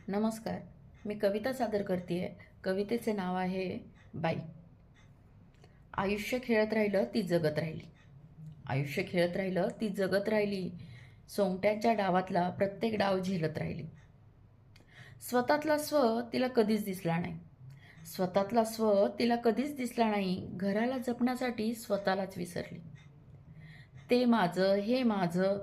नमस्कार. मी कविता सादर करते आहे. कवितेचे नाव आहे बाई. आयुष्य खेळत राहिलं ती जगत राहिली. आयुष्य खेळत राहिलं ती जगत राहिली. सोंगट्यांच्या डावातला प्रत्येक डाव झेलत राहिली. स्वतःतला स्व तिला कधीच दिसला नाही. स्वतःतला स्व तिला कधीच दिसला नाही. घराला जपण्यासाठी स्वतःलाच विसरली. ते माझं, हे माझं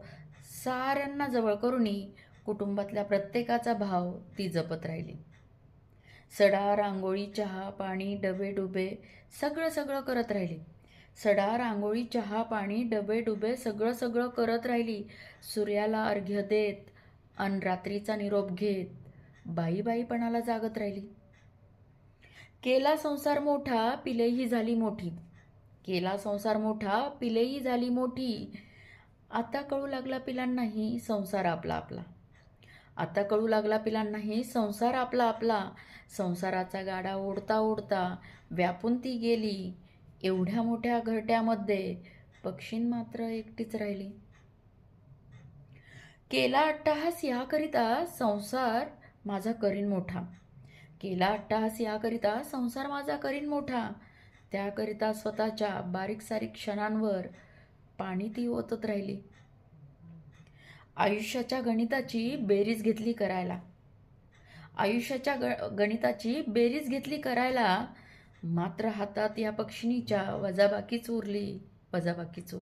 साऱ्यांना जवळ करूनी कुटुंबातल्या प्रत्येकाचा भाव ती जपत राहिली. सडा, रांगोळी, चहा, पाणी, डबे डुबे सगळं सगळं करत राहिली. सडा, रांगोळी, चहा, पाणी, डबे डुबे सगळं सगळं करत राहिली. सूर्याला अर्घ्य देत अन रात्रीचा निरोप घेत बाईपणाला जागत राहिली. केला संसार मोठा, पिलेही झाली मोठी. केला संसार मोठा, पिलेही झाली मोठी. आता कळू लागला पिलांनाही संसार आपला आपला. आता कळू लागला पिलांनाही संसार आपला आपला. संसाराचा गाडा ओढता ओढता व्यापून ती गेली. एवढ्या मोठ्या घरट्यामध्ये पक्षीण मात्र एकटीच राहिली. केला अट्टहास याकरिता संसार माझा करीन मोठा. केला अट्टहास याकरिता संसार माझा करीन मोठा. त्याकरिता स्वतःच्या बारीक सारीक क्षणांवर पाणी ती ओतत राहिली. आयुष्याच्या गणिताची बेरीज घेतली करायला. आयुष्याच्या गणिताची बेरीज घेतली करायला. मात्र हातात या पक्षिणीच्या वजाबाकीच उरली.